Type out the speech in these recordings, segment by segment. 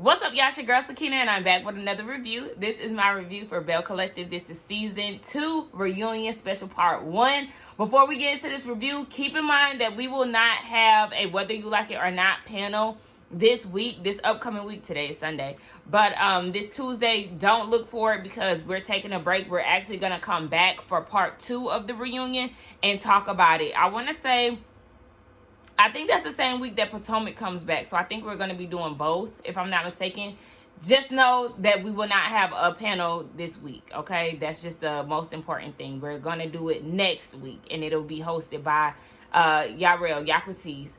What's up, y'all? It's your girl Sakina, and I'm back with another review. This is my review for Belle Collective. This is season 2 reunion special part 1. Before we get into this review, keep in mind that we will not have a whether you like it or not panel this week, this upcoming week. Today is Sunday, but this Tuesday, don't look for it because we're taking a break. We're actually gonna come back for part 2 of the reunion and talk about it. I want to say, I think that's the same week that Potomac comes back. So I think we're going to be doing both, if I'm not mistaken. Just know that we will not have a panel this week, okay? That's just the most important thing. We're going to do it next week, and it'll be hosted by Latrice.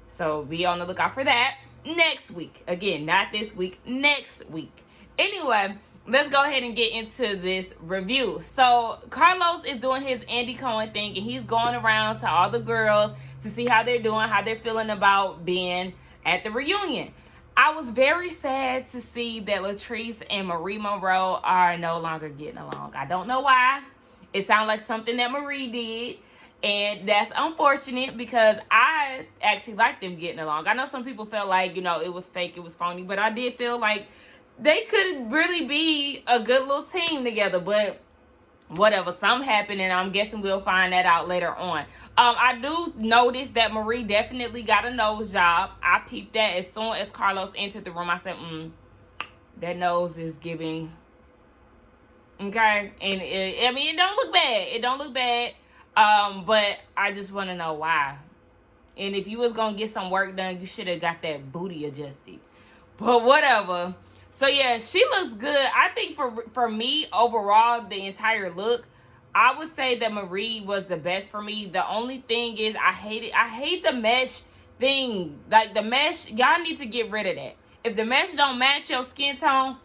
So be on the lookout for that next week. Again, not this week, next week. Anyway, let's go ahead and get into this review. So Carlos is doing his Andy Cohen thing, and he's going around to all the girls to see how they're doing, how they're feeling about being at the reunion. I was very sad to see that Latrice and Marie Monroe are no longer getting along. I don't know why. It sounds like something that Marie did, and that's unfortunate because I actually like them getting along. I know some people felt like, it was fake, it was phony, but I did feel like they could really be a good little team together, but whatever, something happened, and I'm guessing we'll find that out later on. I do notice that Marie definitely got a nose job. I peeped that as soon as Carlos entered the room. I said, that nose is giving. Okay, and it don't look bad. It don't look bad. But I just want to know why. And if you was gonna get some work done, you should have got that booty adjusted. But whatever. So yeah, she looks good. I think for me, overall, the entire look, I would say that Marie was the best for me. The only thing is I hate the mesh thing. Like the mesh, y'all need to get rid of that. If the mesh don't match your skin tone,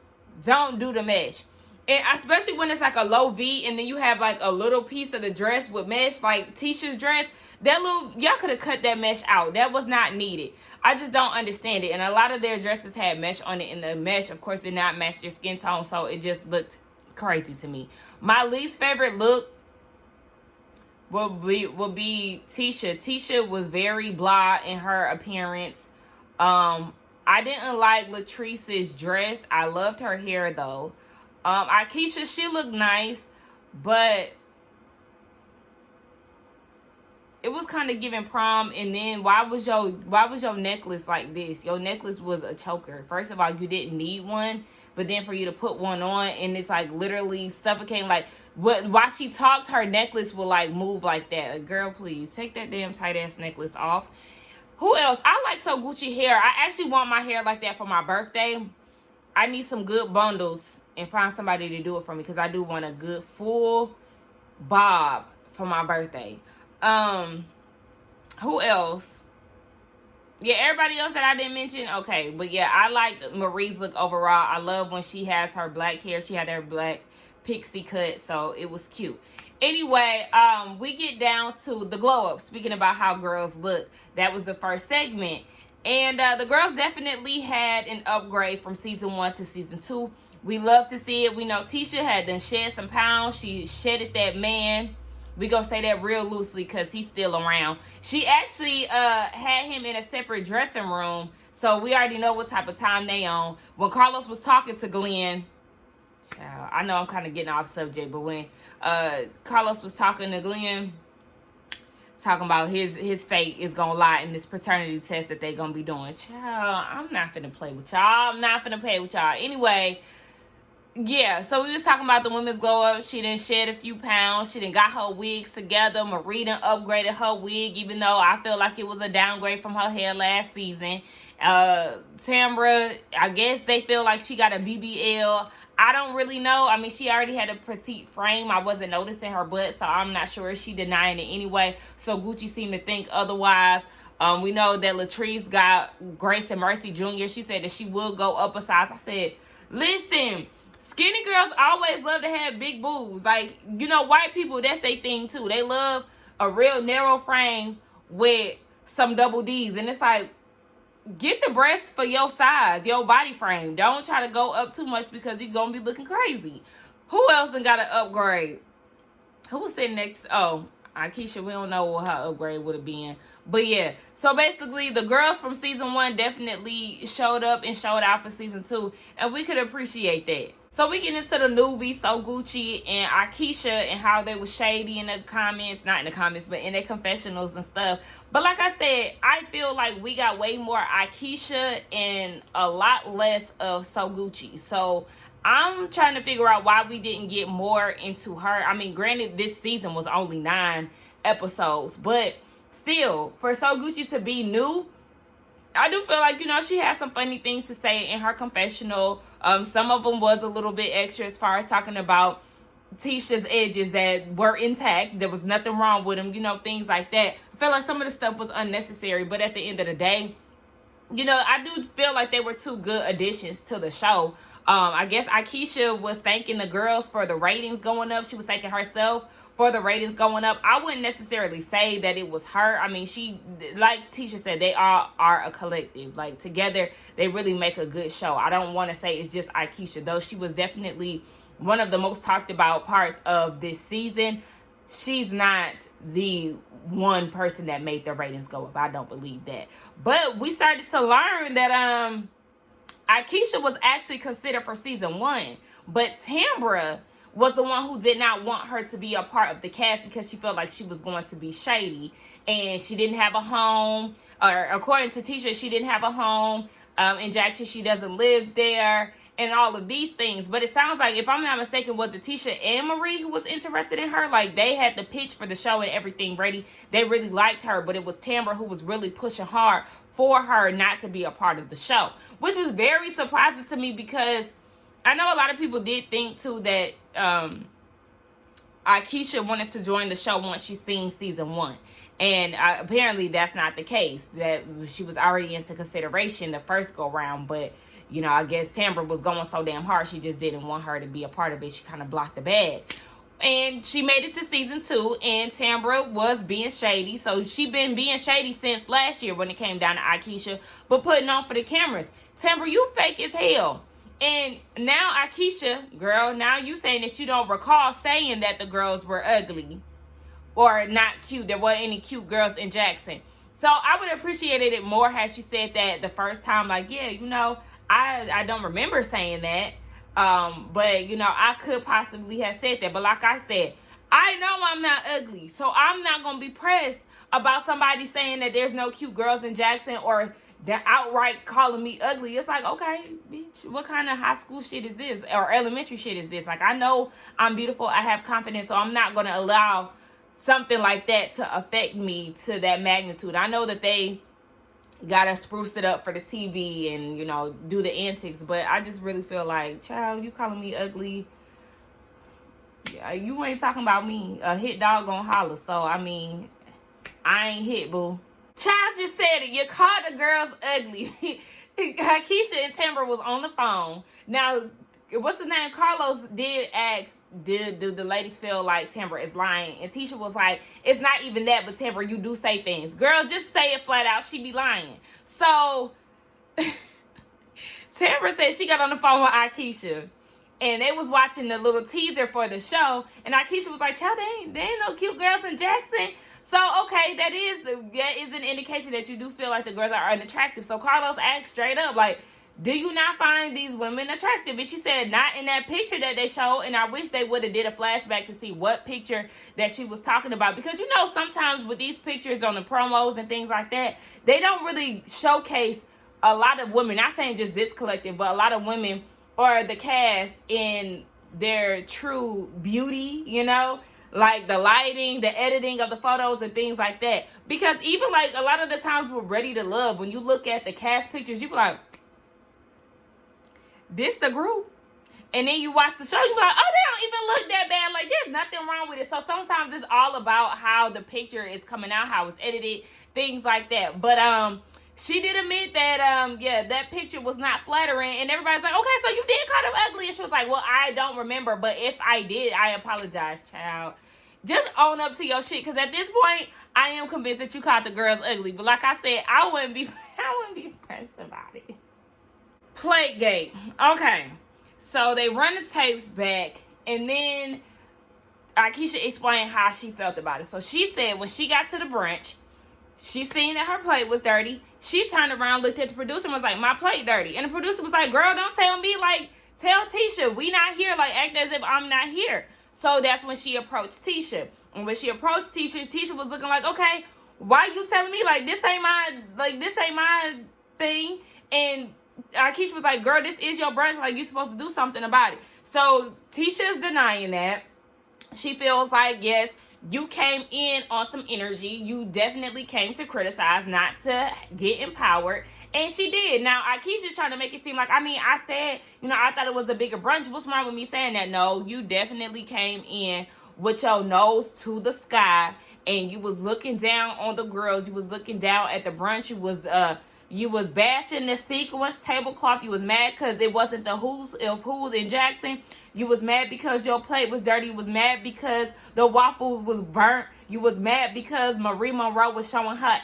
don't do the mesh. And especially when it's like a low V and then you have like a little piece of the dress with mesh, like Tisha's dress. Y'all could have cut that mesh out. That was not needed. I just don't understand it. And a lot of their dresses had mesh on it, and the mesh, of course, did not match their skin tone, so it just looked crazy to me. My least favorite look will be Tisha. Tisha was very blah in her appearance. I didn't like Latrice's dress. I loved her hair, though. Keisha, she looked nice, but it was kind of giving prom. And then why was your necklace like this? Your necklace was a choker. First of all, you didn't need one, but then for you to put one on and it's like literally suffocating. Like while she talked, her necklace would like move like that. Like, girl, please take that damn tight ass necklace off. Who else? I like So Gucci hair. I actually want my hair like that for my birthday. I need some good bundles and find somebody to do it for me because I do want a good full bob for my birthday. Who else? Yeah, everybody else that I didn't mention. Okay, but yeah, I liked Marie's look overall. I love when she has her black hair. She had her black pixie cut, so it was cute. Anyway, we get down to the glow up. Speaking about how girls look, that was the first segment, and the girls definitely had an upgrade from season 1 to season 2. We love to see it. We know Tisha had done shed some pounds. She shedded that man. We gonna say that real loosely because he's still around. She actually had him in a separate dressing room, so we already know what type of time they on. When Carlos was talking to Glenn, child, I know I'm kind of getting off subject, but when Carlos was talking to Glenn, talking about his fate is gonna lie in this paternity test that they gonna be doing. Child, I'm not finna play with y'all. I'm not finna play with y'all. Anyway. Yeah, so we was talking about the women's glow up. She done shed a few pounds. She done got her wigs together. Marie done upgraded her wig, even though I feel like it was a downgrade from her hair last season. Tamra, I guess they feel like she got a BBL. I don't really know. I mean, she already had a petite frame. I wasn't noticing her butt, so I'm not sure if she denying it anyway. So Gucci seemed to think otherwise. We know that Latrice got Grace and Mercy Jr. She said that she would go up a size. I said, listen, skinny girls always love to have big boobs. Like, white people, that's their thing too. They love a real narrow frame with some double D's. And it's like, get the breasts for your size, your body frame. Don't try to go up too much because you're going to be looking crazy. Who else done got an upgrade? Who was sitting next? Oh, Akeisha, we don't know what her upgrade would have been. But yeah, so basically the girls from season 1 definitely showed up and showed out for season 2, and we could appreciate that. So we get into the newbies, So Gucci and Akeisha, and how they were shady in the comments, not in the comments, but in their confessionals and stuff. But like I said, I feel like we got way more Akeisha and a lot less of So Gucci. So I'm trying to figure out why we didn't get more into her. I mean, granted, this season was only 9 episodes, but still, for So Gucci to be new, I do feel like, you know, she has some funny things to say in her confessional. Some of them was a little bit extra as far as talking about Tisha's edges that were intact. There was nothing wrong with them, you know, things like that. I feel like some of the stuff was unnecessary, but at the end of the day, you know, I do feel like they were 2 good additions to the show. I guess Akeisha was thanking the girls for the ratings going up. She was thanking herself for the ratings going up. I wouldn't necessarily say that it was her. I mean, she, like Tisha said, they all are a collective. Like, together, they really make a good show. I don't want to say it's just Akeisha, though she was definitely one of the most talked about parts of this season. She's not the one person that made the ratings go up. I don't believe that. But we started to learn that Akeisha was actually considered for season 1, but Tambra was the one who did not want her to be a part of the cast because she felt like she was going to be shady, and she didn't have a home, or according to Tisha, she didn't have a home in Jackson. She doesn't live there, and all of these things. But it sounds like, if I'm not mistaken, was it Tisha and Marie who was interested in her? Like, they had the pitch for the show and everything ready. They really liked her, but it was Tambra who was really pushing hard for her not to be a part of the show, which was very surprising to me, because I know a lot of people did think too that Akeisha wanted to join the show once she seen season 1. And apparently that's not the case, that she was already into consideration the first go round. But, you know, I guess Tambra was going so damn hard, she just didn't want her to be a part of it. She kind of blocked the bag. And she made it to season 2, and Tambra was being shady. So she been being shady since last year when it came down to Akeisha, but putting on for the cameras. Tambra, you fake as hell. And now Akeisha, girl, now you saying that you don't recall saying that the girls were ugly or not cute. There weren't any cute girls in Jackson. So I would have appreciated it more had she said that the first time. Like, yeah, you know, I don't remember saying that. But, you know, I could possibly have said that. But like I said, I know I'm not ugly. So I'm not going to be pressed about somebody saying that there's no cute girls in Jackson, or that outright calling me ugly. It's like, okay, bitch, what kind of high school shit is this? Or elementary shit is this? Like, I know I'm beautiful. I have confidence. So I'm not going to allow something like that to affect me to that magnitude. I know that they gotta spruce it up for the TV and, you know, do the antics, but I just really feel like, child, you calling me ugly, yeah, you ain't talking about me. A hit dog gonna holler. So I mean, I ain't hit, boo. Child just said it. You called the girls ugly. Akeisha and Tambra was on the phone. Now, what's his name? Carlos did ask, do the ladies feel like Tambra is lying? And Tisha was like, it's not even that, but Tambra, you do say things. Girl, just say it flat out. She be lying. So Tambra said she got on the phone with Akeisha, and they was watching the little teaser for the show, and Akeisha was like, child, they ain't no cute girls in Jackson. So, okay, that is an indication that you do feel like the girls are unattractive. So Carlos asked straight up, like, do you not find these women attractive? And she said, not in that picture that they showed. And I wish they would have did a flashback to see what picture that she was talking about. Because, you know, sometimes with these pictures on the promos and things like that, they don't really showcase a lot of women. Not saying just this collective, but a lot of women or the cast in their true beauty, you know? Like the lighting, the editing of the photos and things like that. Because even like a lot of the times with Ready to Love, when you look at the cast pictures, you be like, this the group. And then you watch the show, you be like, oh, they don't even look that bad. Like, there's nothing wrong with it. So sometimes it's all about how the picture is coming out, how it's edited, things like that. But she did admit that, yeah, that picture was not flattering. And everybody's like, okay, so you did call them ugly. And she was like, well, I don't remember. But if I did, I apologize, child. Just own up to your shit. Because at this point, I am convinced that you called the girls ugly. But like I said, I wouldn't be pressed about it. Playgate. Okay. So they run the tapes back. And then Akeisha explained how she felt about it. So she said when she got to the brunch, she seen that her plate was dirty. She turned around, looked at the producer, and was like, my plate dirty. And the producer was like, girl, don't tell me. Like, tell Tisha, we not here. Like, act as if I'm not here. So that's when she approached Tisha. And when she approached Tisha, Tisha was looking like, okay, why you telling me? Like, this ain't my thing. And Akeisha was like, girl, this is your brunch. Like, you supposed to do something about it. So Tisha's denying that. She feels like, yes, you came in on some energy. You definitely came to criticize, not to get empowered. And she did. Now, Akeisha trying to make it seem like, I said, I thought it was a bigger brunch. What's wrong with me saying that? No, you definitely came in with your nose to the sky. And you was looking down on the girls. You was looking down at the brunch. You was bashing the sequence tablecloth. You was mad because it wasn't the who's in Jackson. You was mad because your plate was dirty. You was mad because the waffle was burnt. You was mad because Marie Monroe was showing her.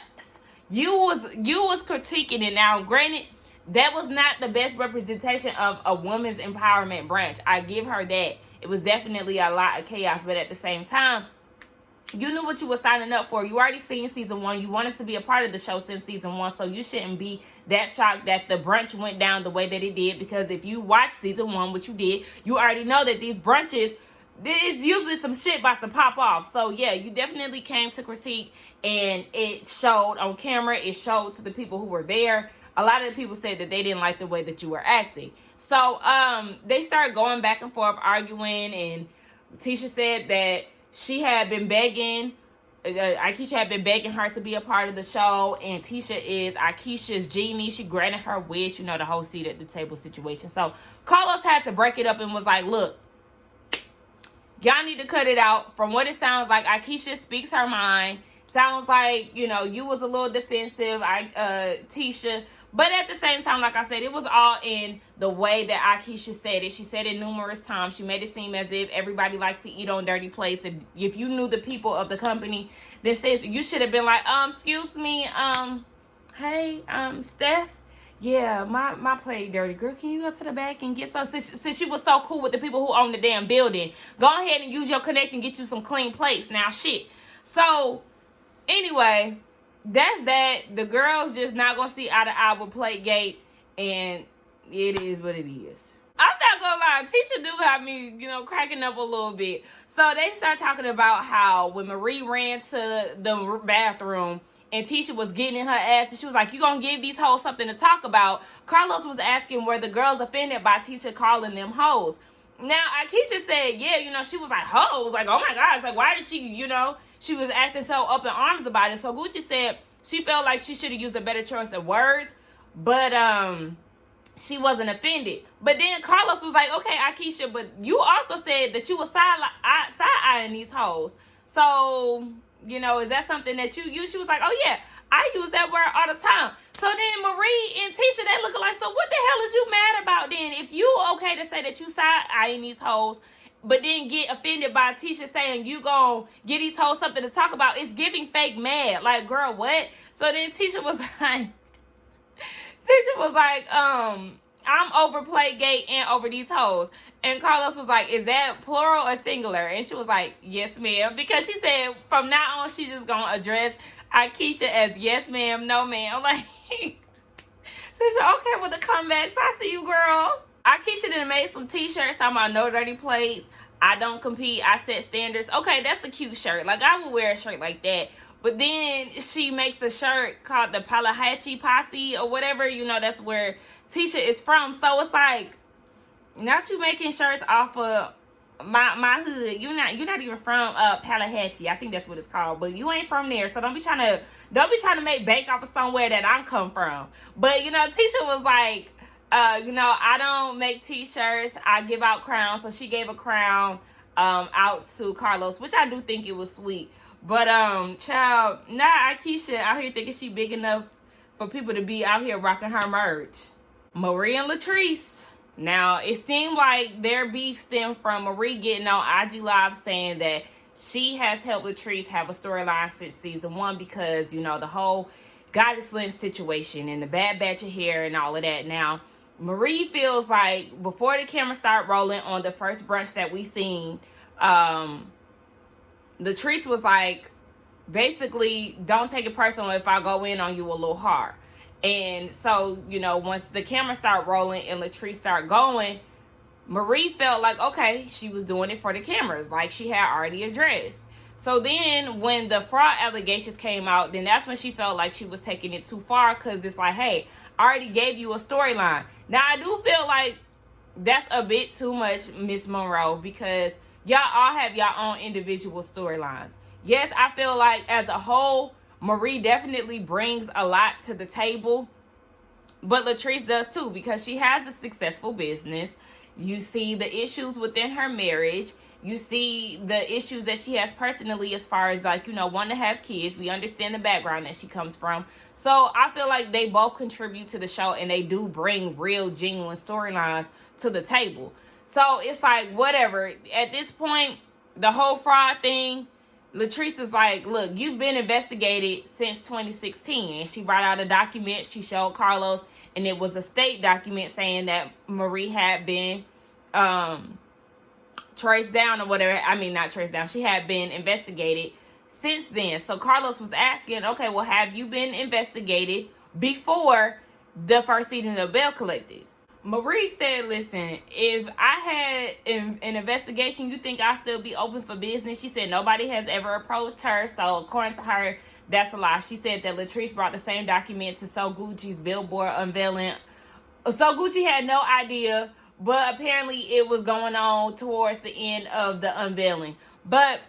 You was critiquing it. Now, granted, that was not the best representation of a woman's empowerment brunch. I give her that. It was definitely a lot of chaos, but at the same time, you knew what you were signing up for. You already seen season 1. You wanted to be a part of the show since season 1, so you shouldn't be that shocked that the brunch went down the way that it did, because if you watched season 1, which you did, you already know that these brunches, there's usually some shit about to pop off. So yeah, you definitely came to critique, and it showed on camera. It showed to the people who were there. A lot of the people said that they didn't like the way that you were acting. So they started going back and forth, arguing, and Tisha said that she had been begging, Akeisha had been begging her to be a part of the show, and Tisha is Akeisha's genie. She granted her wish, the whole seat at the table situation. So Carlos had to break it up and was like, look, y'all need to cut it out. From what it sounds like, Akeisha speaks her mind. Sounds like, you was a little defensive, Tisha. But at the same time, like I said, it was all in the way that Akeisha said it. She said it numerous times. She made it seem as if everybody likes to eat on dirty plates. If you knew the people of the company, then says you should have been like, excuse me, hey, Steph. Yeah, my plate dirty. Girl, can you go to the back and get some? Since she was so cool with the people who own the damn building, go ahead and use your connect and get you some clean plates. Now, shit. So, anyway, that's that. The girls just not gonna see eye to eye with Plategate, and it is what it is. I'm not gonna lie, Tisha do have me, cracking up a little bit. So they start talking about how when Marie ran to the bathroom and Tisha was getting in her ass, and she was like, you gonna give these hoes something to talk about? Carlos was asking were the girls offended by Tisha calling them hoes. Now, Akeisha said, yeah, she was like, hoes. Like, oh my gosh, like, why did she, she was acting so up in arms about it. So Gucci said she felt like she should have used a better choice of words, but she wasn't offended. But then Carlos was like, okay, Akeisha, but you also said that you were side-eyeing these hoes. So, is that something that you use? She was like, oh yeah, I use that word all the time. So then Marie and Tisha, they looking like, so what the hell is you mad about then? If you okay to say that you side-eyeing these hoes, but then get offended by Tisha saying you gonna give these hoes something to talk about, it's giving fake mad. Like, girl, what? So then Tisha was like, I'm over Plategate and over these hoes. And Carlos was like, is that plural or singular? And she was like, yes, ma'am. Because she said from now on, she's just gonna address Akeisha as yes, ma'am, no, ma'am. Like, Tisha, okay with the comebacks. I see you, girl. Akeisha done made some t-shirts talking about no dirty plates. I don't compete. I set standards. Okay, that's a cute shirt. Like, I would wear a shirt like that. But then she makes a shirt called the Palahatchee Posse or whatever. That's where Tisha is from. So it's like, not you making shirts off of my hood. You're not even from Palahatchee. I think that's what it's called. But you ain't from there. So don't be trying to make bank off of somewhere that I'm come from. But Tisha was like, I don't make t-shirts. I give out crowns. So she gave a crown out to Carlos, which I do think it was sweet. But child, not Akeisha out here thinking she big enough for people to be out here rocking her merch. Marie and Latrice. Now, it seemed like their beef stemmed from Marie getting on IG Live saying that she has helped Latrice have a storyline since season 1 because, the whole Goddess Lynch situation and the Bad Batch of hair and all of that. Now, Marie feels like before the camera started rolling on the first brunch that we seen, Latrice was like, basically, don't take it personal if I go in on you a little hard. And so, you know, once the camera started rolling and Latrice started going, Marie felt like, okay, she was doing it for the cameras, like she had already addressed. So then when the fraud allegations came out, then that's when she felt like she was taking it too far, because it's like, hey, I already gave you a storyline. Now, I do feel like that's a bit too much, Miss Monroe, because y'all all have your own individual storylines. Yes, I feel like as a whole, Marie definitely brings a lot to the table, but Latrice does too, because she has a successful business. You see the issues within her marriage. You see the issues that she has personally as far as, like, you know, wanting to have kids. We understand the background that she comes from. So I feel like they both contribute to the show, and they do bring real, genuine storylines to the table. So it's like, whatever. At this point, the whole fraud thing, Latrice is like, look, you've been investigated since 2016. And she brought out a document she showed Carlos, and it was a state document saying that Marie had been traced down or whatever. I mean, not traced down. She had been investigated since then. So Carlos was asking, okay, well, have you been investigated before the first season of Belle Collective? Marie said, listen, if I had an investigation, you think I'll still be open for business? She said nobody has ever approached her. So according to her, that's a lie. She said that Latrice brought the same document to So Gucci's billboard unveiling. So Gucci had no idea, but apparently it was going on towards the end of the unveiling. But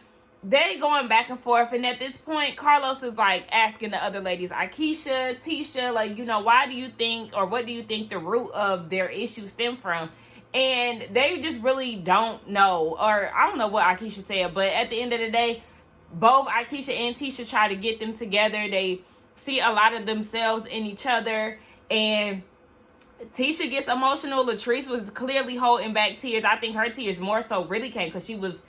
they going back and forth, and at this point, Carlos is like asking the other ladies, Akeisha, Tisha, like, you know, why do you think, or what do you think the root of their issue stem from? And they just really don't know, or I don't know what Akeisha said, but at the end of the day, both Akeisha and Tisha try to get them together. They see a lot of themselves in each other, and Tisha gets emotional. Latrice was clearly holding back tears. I think her tears more so really came because she was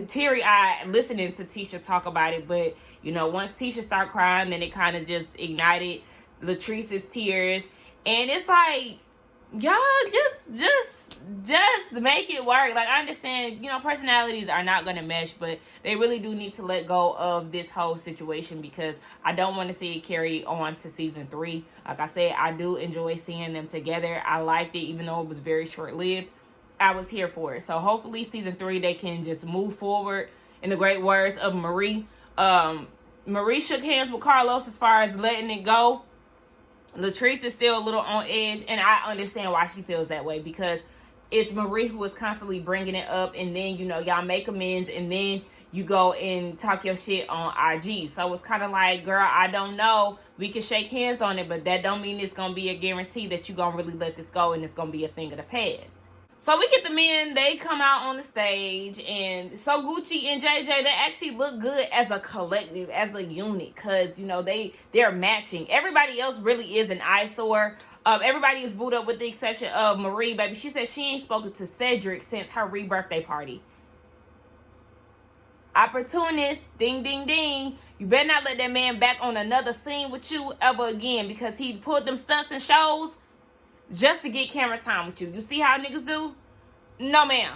teary-eyed listening to Tisha talk about it. But, you know, once Tisha started crying, then it kind of just ignited Latrice's tears. And it's like, y'all just make it work. Like, I understand, you know, personalities are not going to mesh, but they really do need to let go of this whole situation, because I don't want to see it carry on to season 3. Like I said, I do enjoy seeing them together. I liked it, even though it was very short-lived. I was here for it. So hopefully season 3, they can just move forward. In the great words of Marie, Marie shook hands with Carlos as far as letting it go. Latrice is still a little on edge, and I understand why she feels that way, because it's Marie who is constantly bringing it up, and then, you know, y'all make amends, and then you go and talk your shit on IG. So it's kind of like, girl, I don't know. We can shake hands on it, but that don't mean it's going to be a guarantee that you're going to really let this go and it's going to be a thing of the past. So we get the men, they come out on the stage, and So Gucci and JJ, they actually look good as a collective, as a unit, because, you know, they're matching. Everybody else really is an eyesore. Everybody is booed up with the exception of Marie, baby. She said she ain't spoken to Cedric since her rebirthday party. Opportunist, ding, ding, ding. You better not let that man back on another scene with you ever again, because he pulled them stunts and shows just to get camera time with you. You see how niggas do? No, ma'am.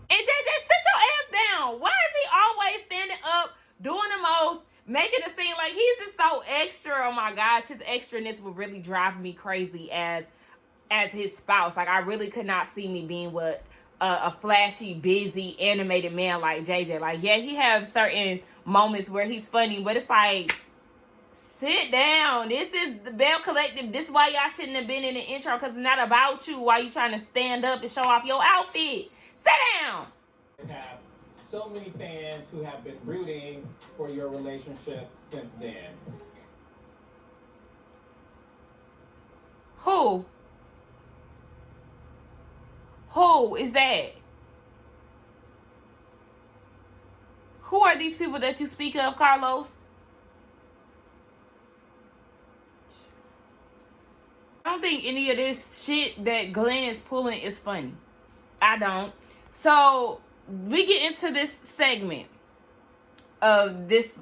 And JJ, sit your ass down. Why is he always standing up, doing the most, making it seem like he's just so extra? Oh my gosh, his extraness would really drive me crazy as his spouse. Like, I really could not see me being with a flashy, busy, animated man like JJ. Like, yeah, he has certain moments where he's funny, but it's like, sit down. This is the Belle Collective. This is why y'all shouldn't have been in the intro, because it's not about you. Why you trying to stand up and show off your outfit? Sit down. Have so many fans who have been rooting for your relationship since then. Who? Who is that? Who are these people that you speak of, Carlos? I don't think any of this shit that Glenn is pulling is funny. I don't. So we get into this segment of this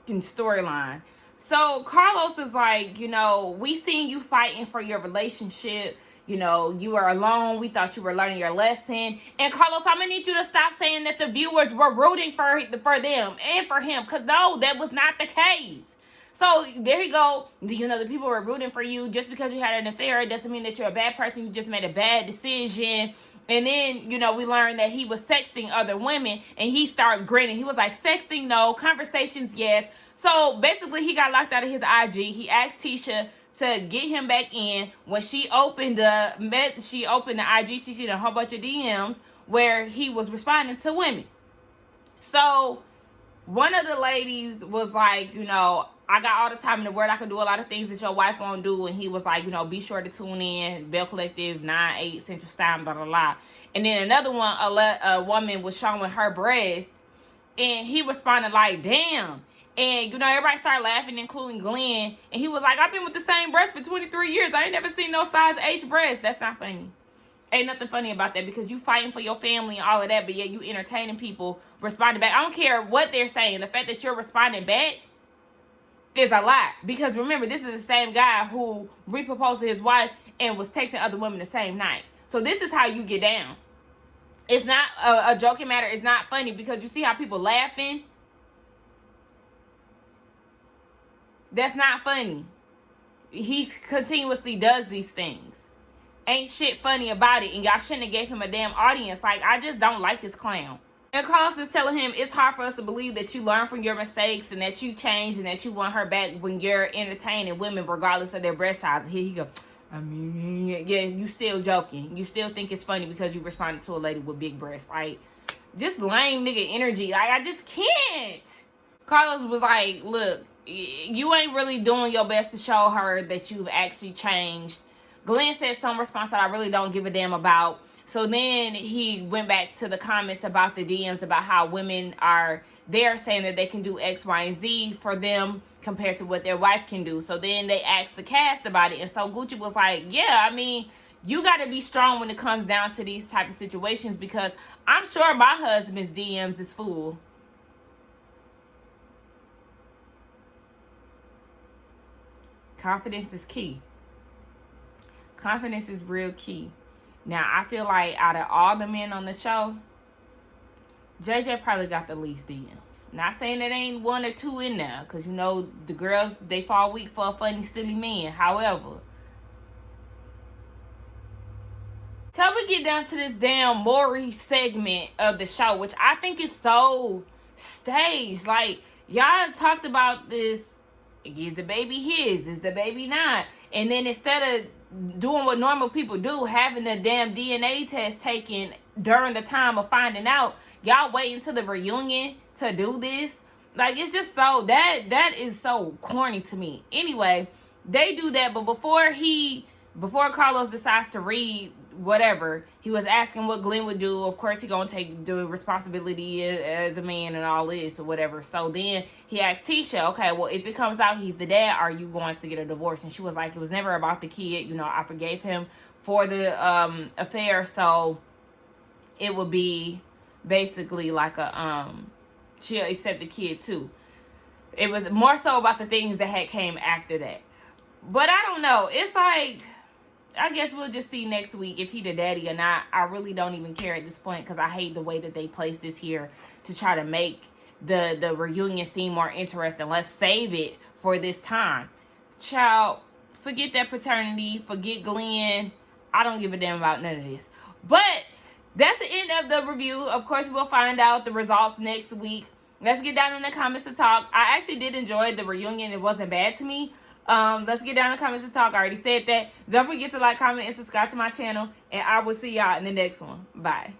storyline. So Carlos is like, you know, we seen you fighting for your relationship. You know, you were alone. We thought you were learning your lesson. And Carlos, I'm gonna need you to stop saying that the viewers were rooting for them and for him, because no, that was not the case. So there you go. You know, the people were rooting for you. Just because you had an affair, it doesn't mean that you're a bad person. You just made a bad decision. And then, you know, we learned that he was sexting other women, and he started grinning. He was like, sexting, no. Conversations, yes. So basically, he got locked out of his IG. He asked Tisha to get him back in. When she opened the IG, she seen a whole bunch of DMs where he was responding to women. So one of the ladies was like, you know, I got all the time in the world. I can do a lot of things that your wife won't do. And he was like, you know, be sure to tune in. Belle Collective, 9/8 Central Time, blah, blah, blah. And then another one, a woman was showing her breast. And he responded like, damn. And, you know, everybody started laughing, including Glenn. And he was like, I've been with the same breast for 23 years. I ain't never seen no size H breast. That's not funny. Ain't nothing funny about that, because you fighting for your family and all of that, but yet you entertaining people responding back. I don't care what they're saying. The fact that you're responding back is a lot. Because remember, this is the same guy who re-proposed to his wife and was texting other women the same night. So this is how you get down. It's not a joking matter. It's not funny, because you see how people laughing. That's not funny. He continuously does these things. Ain't shit funny about it, and y'all shouldn't have gave him a damn audience. Like, I just don't like this clown. And Carlos is telling him it's hard for us to believe that you learn from your mistakes and that you change and that you want her back when you're entertaining women regardless of their breast size. And here he go, I mean, yeah, you still joking. You still think it's funny because you responded to a lady with big breasts. Like, just lame nigga energy. Like, I just can't. Carlos was like, look, you ain't really doing your best to show her that you've actually changed. Glenn said some response that I really don't give a damn about. So then he went back to the comments about the DMs about how women are there saying that they can do X, Y, and Z for them compared to what their wife can do. So then they asked the cast about it. And so Gucci was like, yeah, I mean, you got to be strong when it comes down to these type of situations, because I'm sure my husband's DMs is full. Confidence is key. Confidence is real key. Now, I feel like out of all the men on the show, JJ probably got the least DMs. Not saying that ain't one or two in there, because, you know, the girls, they fall weak for a funny, silly man. However, till we get down to this damn Maury segment of the show, which I think is so staged. Like, y'all talked about this, is the baby his? Is the baby not? And then instead of doing what normal people do, having the damn DNA test taken during the time of finding out, y'all wait until the reunion to do this. Like, it's just so, that is so corny to me. Anyway, they do that, but before Carlos decides to read whatever, he was asking what Glenn would do. Of course, he gonna take the responsibility as a man and all this or whatever. So then he asked Tisha, okay, well, if it comes out he's the dad, are you going to get a divorce? And she was like, it was never about the kid. You know, I forgave him for the affair, so it would be basically like a she'll accept the kid too. It was more so about the things that had came after that. But I don't know. It's like, I guess we'll just see next week if he the daddy or not. I really don't even care at this point, because I hate the way that they place this here to try to make the reunion seem more interesting. Let's save it for this time. Child, forget that paternity. Forget Glenn. I don't give a damn about none of this. But that's the end of the review. Of course, we'll find out the results next week. Let's get down in the comments to talk. I actually did enjoy the reunion. It wasn't bad to me. Let's get down in the comments to talk. I already said that. Don't forget to like, comment, and subscribe to my channel. And I will see y'all in the next one. Bye.